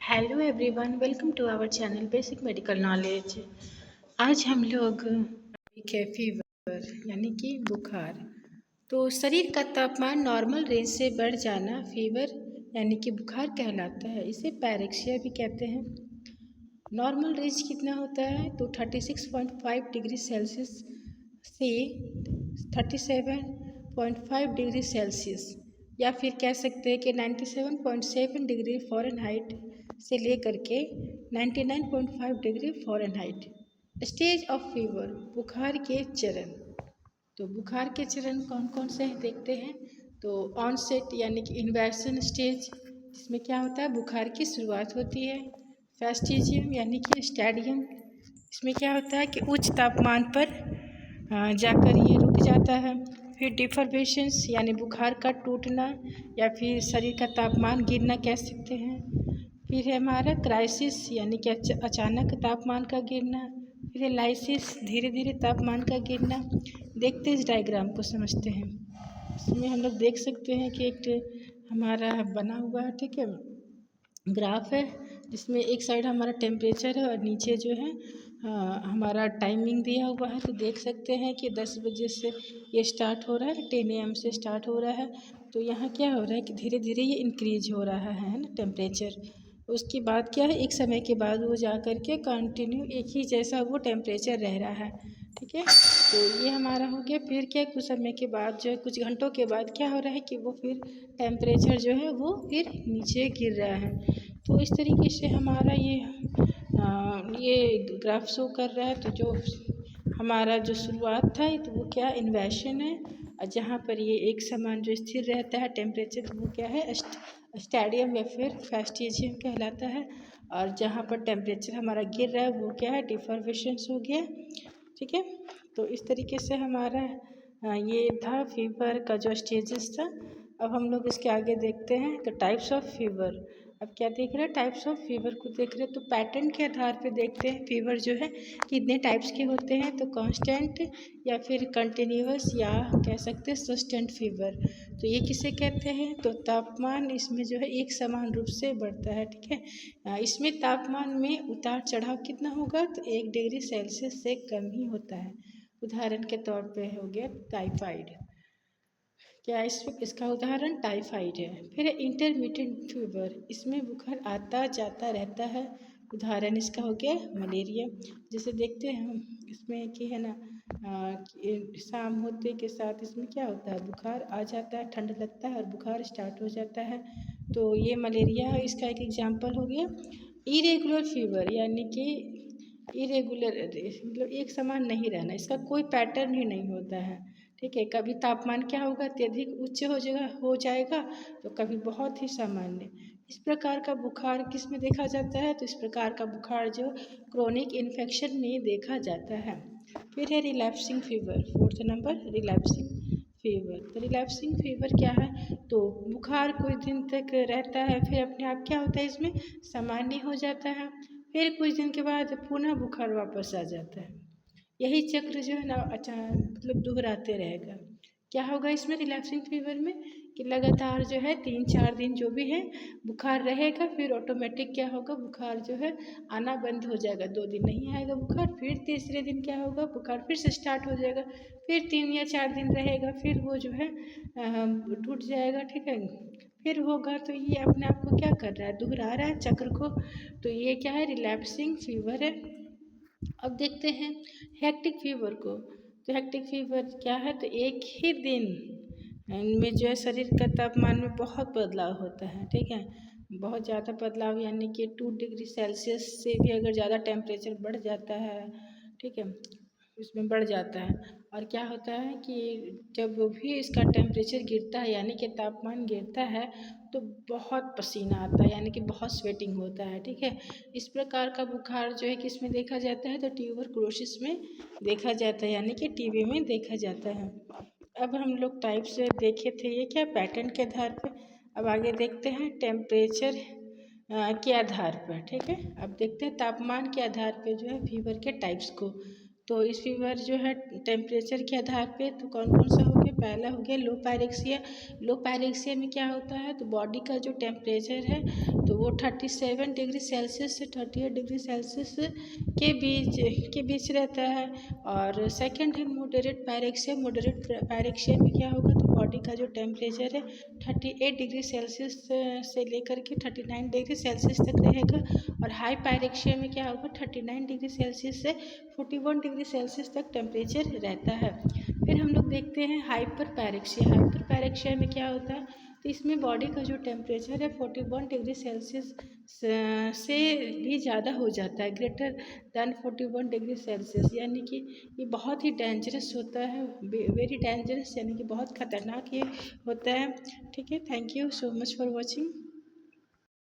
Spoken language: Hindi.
Hello everyone, welcome to our channel basic medical knowledge. आज हम लोग है फीवर यानी कि बुखार। तो शरीर का तापमान नॉर्मल रेंज से बढ़ जाना फीवर यानी कि बुखार कहलाता है। इसे पैरेक्सिया भी कहते हैं। नॉर्मल रेंज कितना होता है तो 36.5 डिग्री सेल्सियस से 37.5 डिग्री सेल्सियस, या फिर कह सकते हैं कि 97.7 डिग्री फ़ारेनहाइट से लेकर के 99.5 degree Fahrenheit. Stage of fever, बुखार के चरण। तो बुखार के चरण कौन कौन से हैं देखते हैं। तो ऑनसेट यानी कि इन्वेशन स्टेज, जिसमें क्या होता है बुखार की शुरुआत होती है। फेस्टिजियम यानी कि स्टेडियम, इसमें क्या होता है कि उच्च तापमान पर जाकर ये रुक जाता है। फिर डिफर्बेशंस यानी बुखार का टूटना या फिर शरीर का तापमान गिरना कह सकते हैं। फिर है हमारा क्राइसिस यानी कि अचानक तापमान का गिरना। फिर है लाइसिस, धीरे धीरे तापमान का गिरना। देखते इस डायग्राम को समझते हैं। इसमें हम लोग देख सकते हैं कि एक हमारा बना हुआ है, ठीक है, ग्राफ है, जिसमें एक साइड हमारा टेम्परेचर है और नीचे जो है हमारा टाइमिंग दिया हुआ है। तो देख सकते हैं कि 10 बजे से ये स्टार्ट हो रहा है, 10 AM से स्टार्ट हो रहा है। तो यहाँ क्या हो रहा है कि धीरे धीरे ये इंक्रीज हो रहा है ना टेम्परेचर। उसके बाद क्या है, एक समय के बाद वो जा कर के कंटिन्यू एक ही जैसा वो टेम्परेचर रह रहा है, ठीक है। तो ये हमारा हो गया। फिर क्या कुछ समय के बाद जो है, कुछ घंटों के बाद क्या हो रहा है कि वो फिर टेम्परेचर जो है वो फिर नीचे गिर रहा है। तो इस तरीके से हमारा ये ग्राफ शो कर रहा है। तो जो हमारा जो शुरुआत था तो वो क्या इन्वेशन है, और जहाँ पर ये एक समान जो स्थिर रहता है टेम्परेचर वो क्या है स्टेडियम या फिर फेस्टिजियम कहलाता है। और जहाँ पर टेम्परेचर हमारा गिर रहा है वो क्या है डिफर्बेशंस हो गया, ठीक है। तो इस तरीके से हमारा ये था फीवर का जो स्टेजेस था। अब हम लोग इसके आगे देखते हैं तो टाइप्स ऑफ फीवर। अब क्या देख रहे हैं, टाइप्स ऑफ फीवर को देख रहे हैं। तो पैटर्न के आधार पे देखते हैं फीवर जो है कितने टाइप्स के होते हैं। तो कांस्टेंट या फिर कंटिन्यूअस या कह सकते हैं सस्टेंट फीवर। तो ये किसे कहते हैं, तो तापमान इसमें जो है एक समान रूप से बढ़ता है, ठीक है। इसमें तापमान में उतार चढ़ाव कितना होगा, तो 1 डिग्री सेल्सियस से कम ही होता है। उदाहरण के तौर पे हो गया टाइफाइड। क्या इसका उदाहरण टाइफाइड है। फिर इंटरमिटेंट फीवर, इसमें बुखार आता जाता रहता है। उदाहरण इसका हो गया मलेरिया। जैसे देखते हैं हम इसमें कि है ना शाम होते के साथ इसमें क्या होता है बुखार आ जाता है, ठंड लगता है और बुखार स्टार्ट हो जाता है। तो ये मलेरिया इसका एक एग्जाम्पल हो गया। इरेगुलर फीवर यानी कि इरेगुलर मतलब एक समान नहीं रहना, इसका कोई पैटर्न ही नहीं होता है, ठीक है। कभी तापमान क्या होगा अत्यधिक उच्च हो जाएगा, तो कभी बहुत ही सामान्य। इस प्रकार का बुखार किस में देखा जाता है, तो इस प्रकार का बुखार जो क्रोनिक इन्फेक्शन में देखा जाता है। फिर है relapsing fever, 4th number relapsing fever. तो रिलैप्सिंग फीवर क्या है, तो बुखार कुछ दिन तक रहता है, फिर अपने आप क्या होता है इसमें सामान्य हो जाता है, फिर कुछ दिन के बाद पुनः बुखार वापस आ जाता है। यही चक्र जो है ना मतलब दोहराते रहेगा। क्या होगा इसमें रिलैक्सिंग फीवर में कि लगातार जो है 3-4 दिन जो भी है बुखार रहेगा, फिर ऑटोमेटिक क्या होगा बुखार जो है आना बंद हो जाएगा। 2 दिन नहीं आएगा बुखार, फिर तीसरे दिन क्या होगा बुखार फिर से स्टार्ट हो जाएगा, फिर 3 या 4 दिन रहेगा, फिर वो जो है टूट जाएगा, ठीक है, फिर होगा। तो ये अपने आप को क्या कर रहा है, दोहरा रहा है चक्र को। तो ये क्या है रिलैप्सिंग फीवर है। अब देखते हैं हेक्टिक फीवर को। तो हेक्टिक फीवर क्या है, तो एक ही दिन में जो है शरीर का तापमान में बहुत बदलाव होता है, ठीक है। बहुत ज़्यादा बदलाव यानी कि 2 डिग्री सेल्सियस से भी अगर ज़्यादा टेम्परेचर बढ़ जाता है, ठीक है, इसमें बढ़ जाता है। और क्या होता है कि जब भी इसका टेम्परेचर गिरता है यानी कि तापमान गिरता है, तो बहुत पसीना आता है यानी कि बहुत स्वेटिंग होता है, ठीक है। इस प्रकार का बुखार जो है किस में देखा जाता है, तो ट्यूबरकुलोसिस में देखा जाता है यानी कि टीबी में देखा जाता है। अब हम लोग टाइप्स देखे थे ये क्या पैटर्न के आधार पे। अब आगे देखते हैं टेम्परेचर के आधार पर, ठीक है। अब देखते हैं तापमान के आधार पे जो है फीवर के टाइप्स को। तो इस फीवर जो है टेम्परेचर के आधार पे तो कौन कौन सा हो गया, पहला हो गया लो पायरेक्सिया। लो पायरेक्सिया में क्या होता है, तो बॉडी का जो टेम्परेचर है तो वो 37 डिग्री सेल्सियस से 38 डिग्री सेल्सियस के बीच रहता है। और सेकंड है मॉडरेट पायरेक्सिया। मॉडरेट पायरेक्सिया में क्या होगा, तो बॉडी का जो टेम्परेचर है 38 डिग्री सेल्सियस से लेकर के 39 डिग्री सेल्सियस तक रहेगा। और हाई पायरेक्सिया में क्या होगा, 39 डिग्री सेल्सियस से 41 डिग्री सेल्सियस तक टेम्परेचर रहता है। फिर हम लोग देखते हैं हाइपर पायरेक्सिया। हाइपर पायरेक्सिया में क्या होता है, तो इसमें बॉडी का जो टेम्परेचर है 41 डिग्री सेल्सियस से भी ज़्यादा हो जाता है, ग्रेटर दैन 41 डिग्री सेल्सियस, यानी कि ये बहुत ही डेंजरस होता है, वेरी डेंजरस, यानी कि बहुत खतरनाक ये होता है। ठीक है, thank you so much for watching.